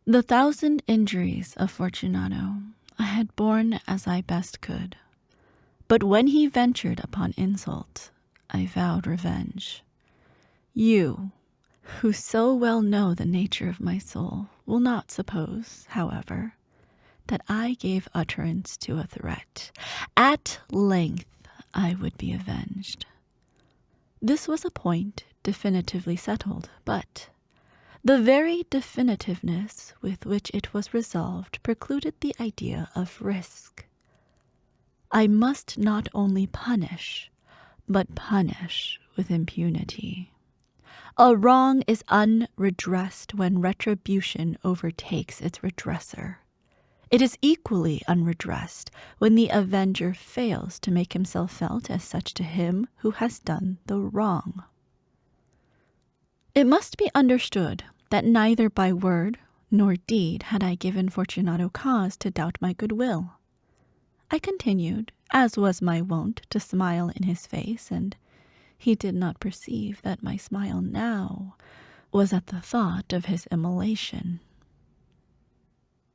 The 1,000 injuries of Fortunato I had borne as I best could, but when he ventured upon insult, I vowed revenge. You, who so well know the nature of my soul, will not suppose, however, that I gave utterance to a threat. At length I would be avenged. This was a point definitively settled, but the very definitiveness with which it was resolved precluded the idea of risk. I must not only punish, but punish with impunity. A wrong is unredressed when retribution overtakes its redresser. It is equally unredressed when the avenger fails to make himself felt as such to him who has done the wrong. It must be understood that neither by word nor deed had I given Fortunato cause to doubt my goodwill. I continued, as was my wont, to smile in his face, and he did not perceive that my smile now was at the thought of his immolation.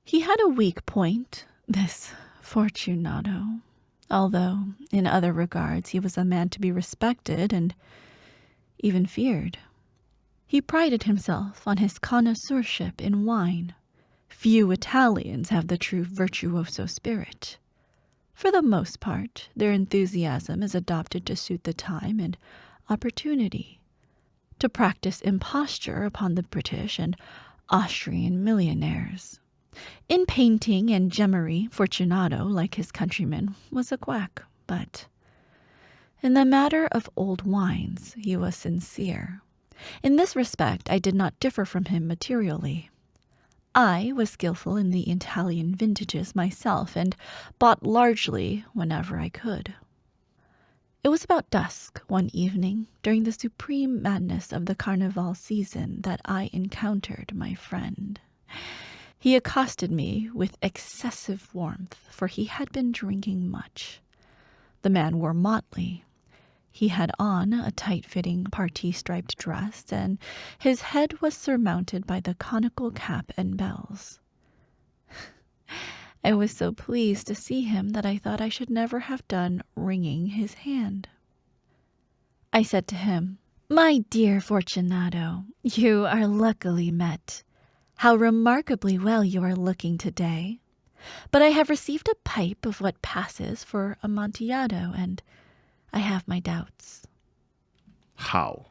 He had a weak point, this Fortunato, although in other regards he was a man to be respected and even feared. He prided himself on his connoisseurship in wine. Few Italians have the true virtuoso spirit. For the most part, their enthusiasm is adopted to suit the time and opportunity, to practice imposture upon the British and Austrian millionaires. In painting and gemmery, Fortunato, like his countrymen, was a quack, but in the matter of old wines he was sincere. In this respect I did not differ from him materially. I was skillful in the Italian vintages myself, and bought largely whenever I could. It was about dusk one evening, during the supreme madness of the Carnival season, that I encountered my friend. He accosted me with excessive warmth, for he had been drinking much. The man wore motley. He had on a tight-fitting parti-striped dress, and his head was surmounted by the conical cap and bells. I was so pleased to see him that I thought I should never have done wringing his hand. I said to him, "My dear Fortunato, you are luckily met. How remarkably well you are looking today. But I have received a pipe of what passes for Amontillado, and I have my doubts." "How?"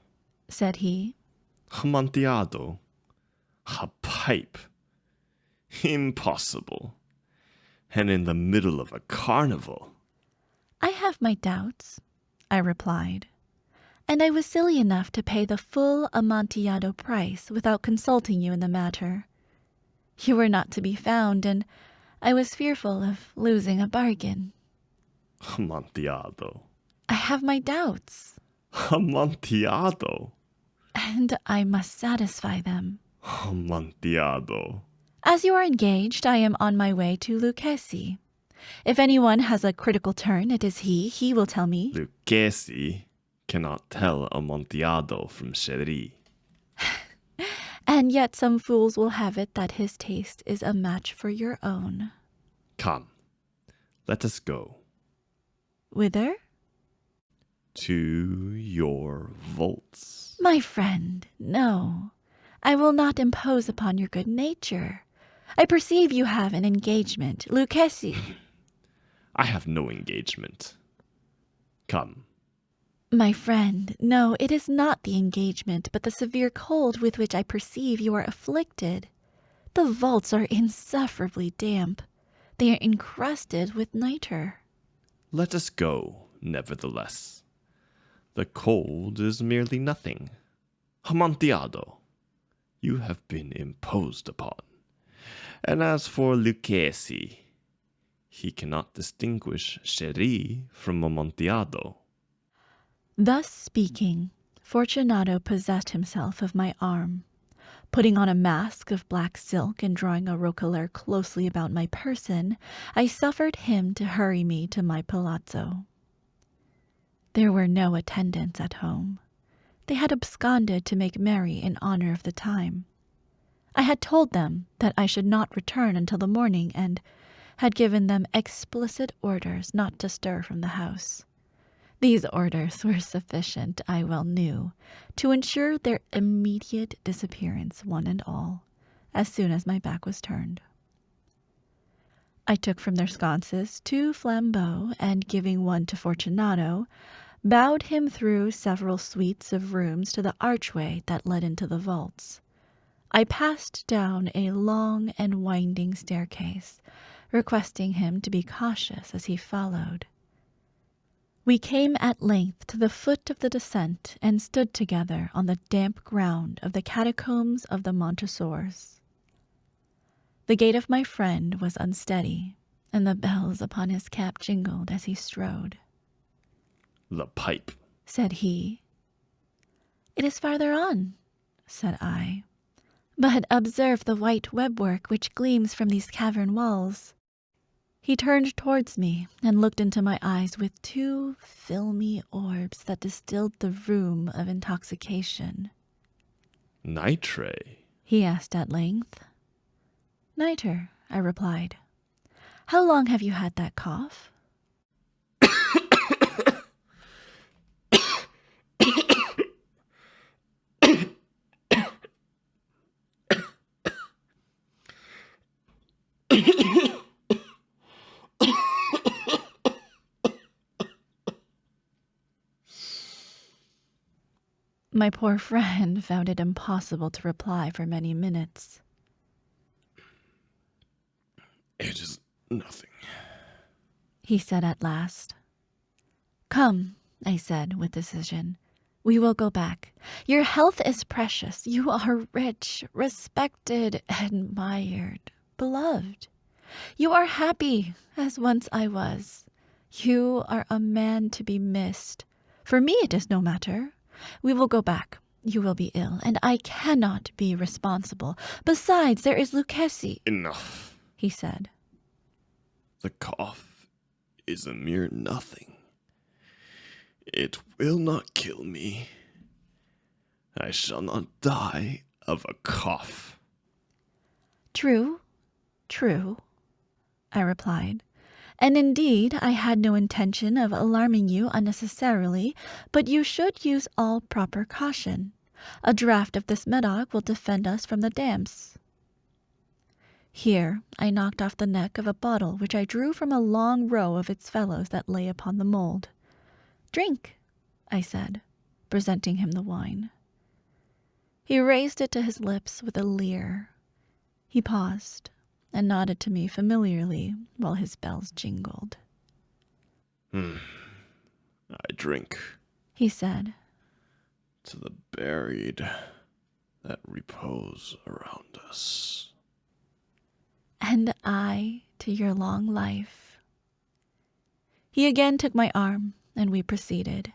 said he. "Amontillado? A pipe? Impossible. And in the middle of a carnival." "I have my doubts," I replied, "and I was silly enough to pay the full Amontillado price without consulting you in the matter. You were not to be found, and I was fearful of losing a bargain." "Amontillado? "I have my doubts." Amontillado? "And I must satisfy them." Amontillado? "As you are engaged, I am on my way to Lucchesi. If anyone has a critical turn, it is he. He will tell me." Lucchesi cannot tell Amontillado from Sherry." "And yet some fools will have it that his taste is a match for your own." "Come, let us go." "Whither?" "To your vaults." "My friend, no. I will not impose upon your good nature. I perceive you have an engagement. Lucchesi—" "I have no engagement. Come." "My friend, no, it is not the engagement, but the severe cold with which I perceive you are afflicted. The vaults are insufferably damp. They are encrusted with nitre." "Let us go, nevertheless. The cold is merely nothing. Amontillado, you have been imposed upon. And as for Lucchesi, he cannot distinguish Sherry from Amontillado." Thus speaking, Fortunato possessed himself of my arm. Putting on a mask of black silk and drawing a roquelaire closely about my person, I suffered him to hurry me to my palazzo. There were no attendants at home. They had absconded to make merry in honor of the time. I had told them that I should not return until the morning, and had given them explicit orders not to stir from the house. These orders were sufficient, I well knew, to ensure their immediate disappearance, one and all, as soon as my back was turned. I took from their sconces 2 flambeaux, and giving one to Fortunato, bowed him through several suites of rooms to the archway that led into the vaults. I passed down a long and winding staircase, requesting him to be cautious as he followed. We came at length to the foot of the descent and stood together on the damp ground of the catacombs of the Montresors. The gait of my friend was unsteady, and the bells upon his cap jingled as he strode. "The pipe," said he. "It is farther on," said I. "But observe the white webwork which gleams from these cavern walls." He turned towards me and looked into my eyes with 2 filmy orbs that distilled the rheum of intoxication. "Nitre?" he asked at length. "Nitre," I replied. "How long have you had that cough?" My poor friend found it impossible to reply for many minutes. "It is nothing," he said at last. "Come," I said with decision. "We will go back. Your health is precious. You are rich, respected, admired, beloved. You are happy, as once I was. You are a man to be missed. For me it is no matter. We will go back. You will be ill, and I cannot be responsible. Besides, there is Lucchesi," "Enough. he said. The cough is a mere nothing. It will not kill me. I shall not die of a cough." "True, true," I replied. "And indeed I had no intention of alarming you unnecessarily, but you should use all proper caution. A draught of this Medoc will defend us from the damps." Here I knocked off the neck of a bottle which I drew from a long row of its fellows that lay upon the mould. "Drink," I said, presenting him the wine. He raised it to his lips with a leer. He paused and nodded to me familiarly while his bells jingled. "I drink," he said, "to the buried that repose around us." "And I to your long life." He again took my arm, and we proceeded.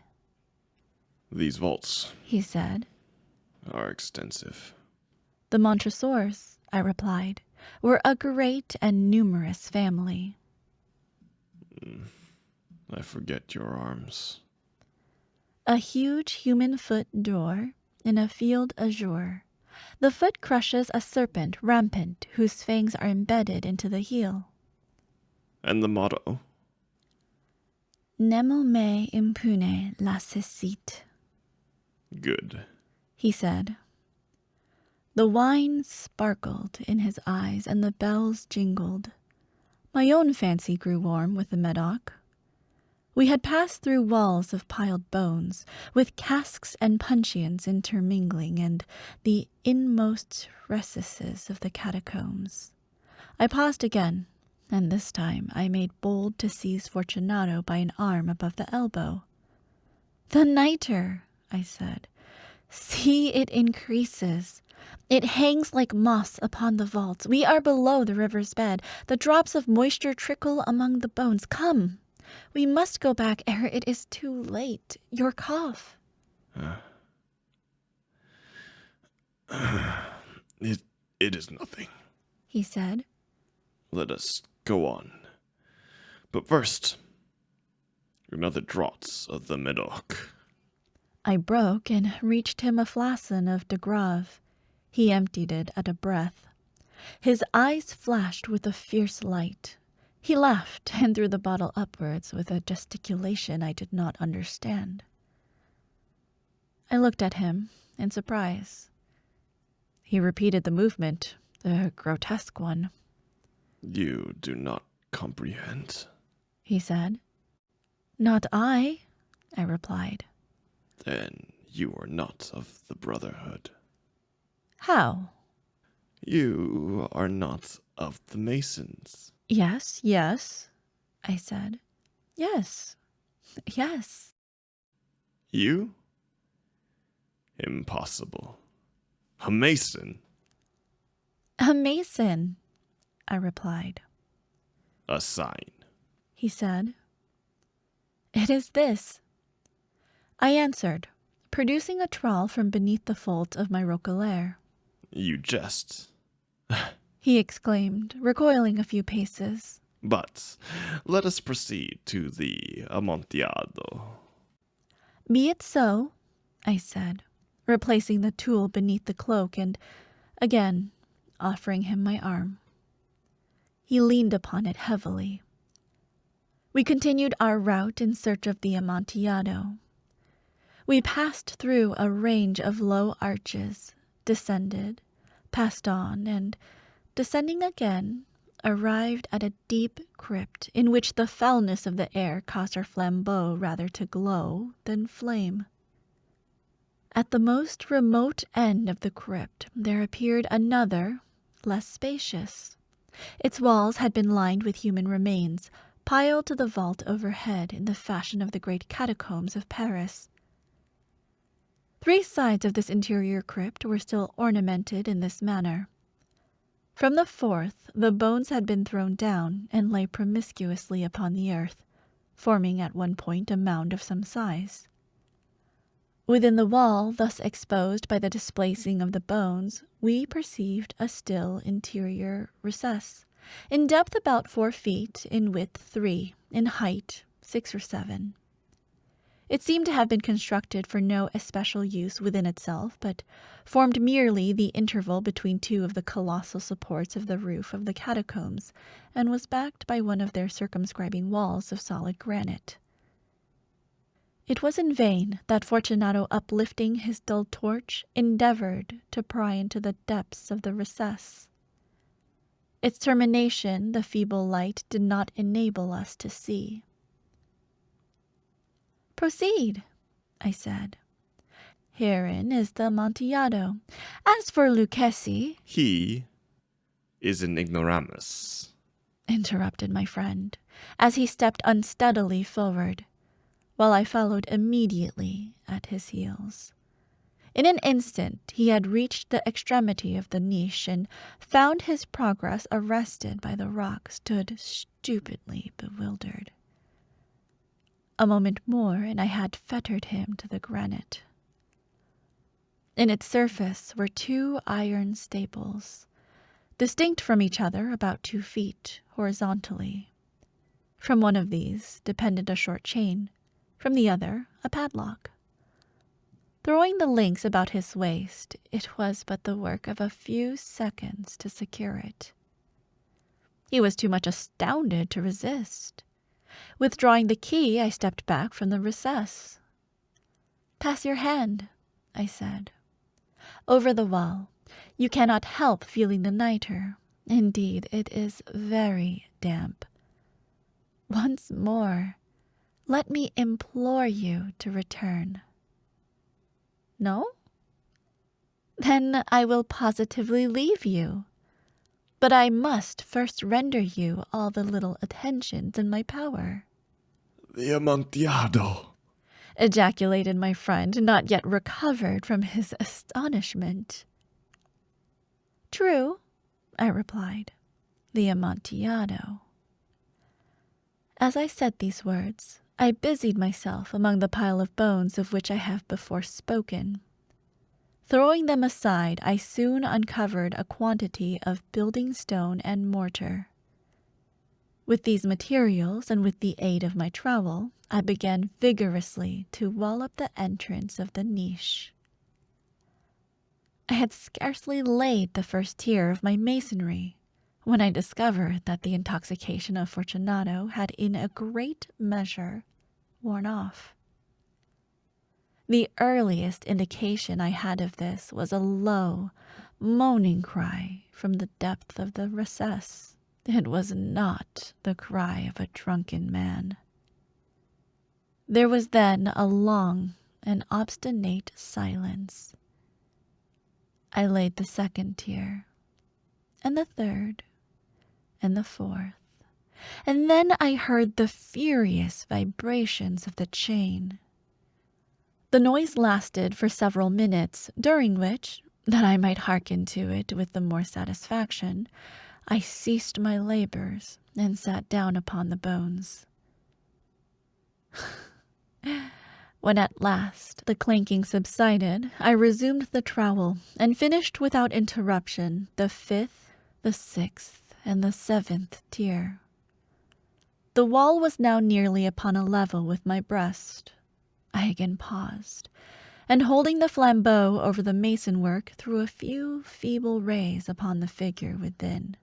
"These vaults," he said. "are extensive." "The Montresors," I replied, "were a great and numerous family." "I forget your arms." A huge human foot d'or in a field azure. The foot crushes a serpent rampant whose fangs are embedded into the heel. "And the motto?" "Nemo me impune lacessit," "Good." he said. The wine sparkled in his eyes and the bells jingled. My own fancy grew warm with the Medoc. We had passed through walls of piled bones, with casks and puncheons intermingling, and the inmost recesses of the catacombs. I paused again, and this time I made bold to seize Fortunato by an arm above the elbow. "The nitre," I said. "See, it increases. It hangs like moss upon the vaults. We are below the river's bed. The drops of moisture trickle among the bones. Come, we must go back ere it is too late. Your cough." It is nothing," he said. "Let us go on. But first, another draught of the Medoc." I broke and reached him a flaçon of de Grave. He emptied it at a breath. His eyes flashed with a fierce light. He laughed and threw the bottle upwards with a gesticulation I did not understand. I looked at him in surprise. He repeated the movement, the grotesque one. You do not comprehend, he said. Not I replied. Then you are not of the Brotherhood. How? You are not of the Masons. Yes, yes, I said. Yes, yes. You? Impossible. A Mason? A Mason, I replied. A sign, he said. It is this, I answered, producing a trowel from beneath the folds of my roquelaire. You jest. He exclaimed, recoiling a few paces. But let us proceed to the Amontillado. Be it so, I said, replacing the tool beneath the cloak and again offering him my arm. He leaned upon it heavily. We continued our route in search of the Amontillado. We passed through a range of low arches, descended, passed on, and, descending again, arrived at a deep crypt in which the foulness of the air caused our flambeaux rather to glow than flame. At the most remote end of the crypt there appeared another, less spacious. Its walls had been lined with human remains, piled to the vault overhead in the fashion of the great catacombs of Paris. 3 sides of this interior crypt were still ornamented in this manner. From the 4th, the bones had been thrown down and lay promiscuously upon the earth, forming at one point a mound of some size. Within the wall, thus exposed by the displacing of the bones, we perceived a still interior recess, in depth about 4 feet, in width 3, in height 6 or 7. It seemed to have been constructed for no especial use within itself, but formed merely the interval between 2 of the colossal supports of the roof of the catacombs, and was backed by one of their circumscribing walls of solid granite. It was in vain that Fortunato, uplifting his dull torch, endeavored to pry into the depths of the recess. Its termination the feeble light did not enable us to see. Proceed, I said. Herein is the Amontillado. As for Lucchesi— He is an ignoramus, interrupted my friend, as he stepped unsteadily forward, while I followed immediately at his heels. In an instant he had reached the extremity of the niche, and found his progress arrested by the rock, stood stupidly bewildered. A moment more, and I had fettered him to the granite. In its surface were 2 iron staples, distinct from each other about 2 feet horizontally. From one of these depended a short chain, from the other a padlock. Throwing the links about his waist, it was but the work of a few seconds to secure it. He was too much astounded to resist. Withdrawing the key, I stepped back from the recess. "Pass your hand," I said, "over the wall. You cannot help feeling the nitre. Indeed, it is very damp. Once more, let me implore you to return." "No? Then I will positively leave you. But I must first render you all the little attentions in my power." The Amontillado, ejaculated my friend, not yet recovered from his astonishment. "True," I replied, "the Amontillado." As I said these words, I busied myself among the pile of bones of which I have before spoken. Throwing them aside, I soon uncovered a quantity of building stone and mortar. With these materials, and with the aid of my trowel, I began vigorously to wall up the entrance of the niche. I had scarcely laid the first tier of my masonry when I discovered that the intoxication of Fortunato had in a great measure worn off. The earliest indication I had of this was a low, moaning cry from the depth of the recess. It was not the cry of a drunken man. There was then a long and obstinate silence. I laid the second tier, and the third, and the fourth, and then I heard the furious vibrations of the chain. The noise lasted for several minutes, during which, that I might hearken to it with the more satisfaction, I ceased my labors and sat down upon the bones. When at last the clanking subsided, I resumed the trowel and finished without interruption the 5th, the 6th, and the 7th tier. The wall was now nearly upon a level with my breast. I again paused, and holding the flambeau over the mason work, threw a few feeble rays upon the figure within.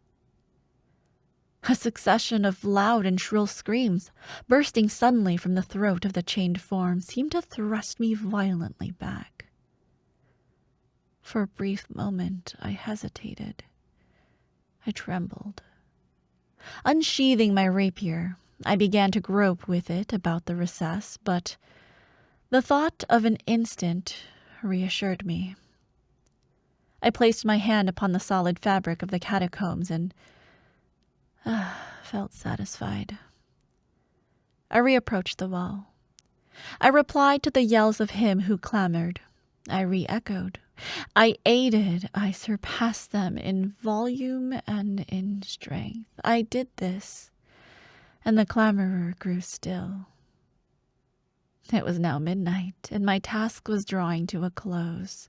A succession of loud and shrill screams, bursting suddenly from the throat of the chained form, seemed to thrust me violently back. For a brief moment I hesitated. I trembled. Unsheathing my rapier, I began to grope with it about the recess, but the thought of an instant reassured me. I placed my hand upon the solid fabric of the catacombs and felt satisfied. I reapproached the wall. I replied to the yells of him who clamored. I re-echoed. I aided. I surpassed them in volume and in strength. I did this, and the clamorer grew still. It was now midnight, and my task was drawing to a close.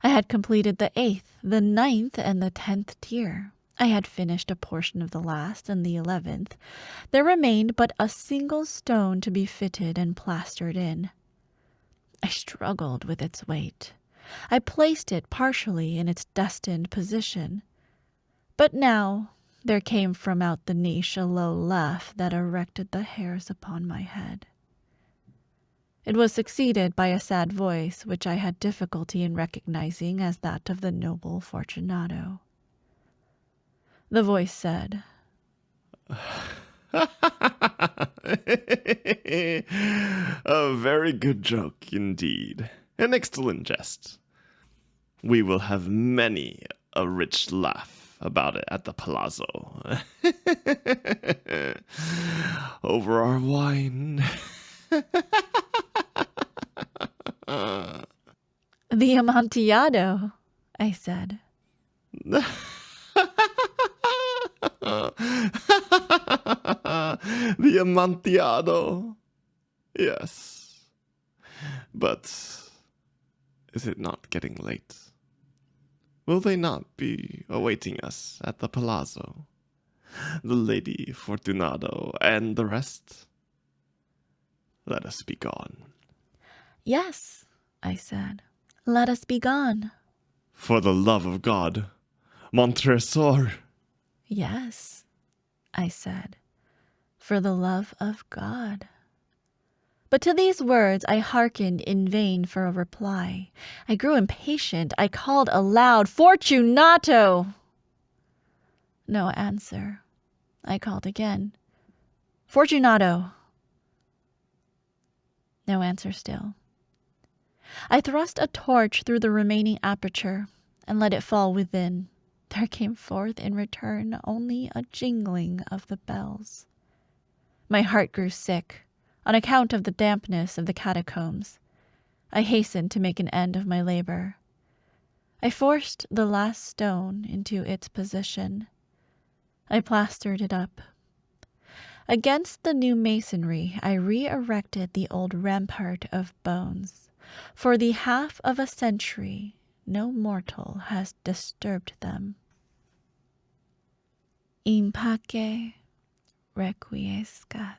I had completed the 8th, the 9th, and the 10th tier. I had finished a portion of the last and the 11th. There remained but a single stone to be fitted and plastered in. I struggled with its weight. I placed it partially in its destined position. But now there came from out the niche a low laugh that erected the hairs upon my head. It was succeeded by a sad voice which I had difficulty in recognizing as that of the noble Fortunato. The voice said, A very good joke indeed. An excellent jest. We will have many a rich laugh about it at the palazzo. Over our wine. "The Amontillado," I said. The Amontillado. Yes. But is it not getting late? Will they not be awaiting us at the palazzo? The Lady Fortunato and the rest? Let us be gone. "Yes," I said. "Let us be gone." For the love of God, Montresor. "Yes," I said, "for the love of God." But to these words I hearkened in vain for a reply. I grew impatient. I called aloud, "Fortunato!" No answer. I called again, "Fortunato!" No answer still. I thrust a torch through the remaining aperture and let it fall within. There came forth in return only a jingling of the bells. My heart grew sick on account of the dampness of the catacombs. I hastened to make an end of my labor. I forced the last stone into its position. I plastered it up. Against the new masonry I re-erected the old rampart of bones. For the half of a century no mortal has disturbed them. In pace requiescat.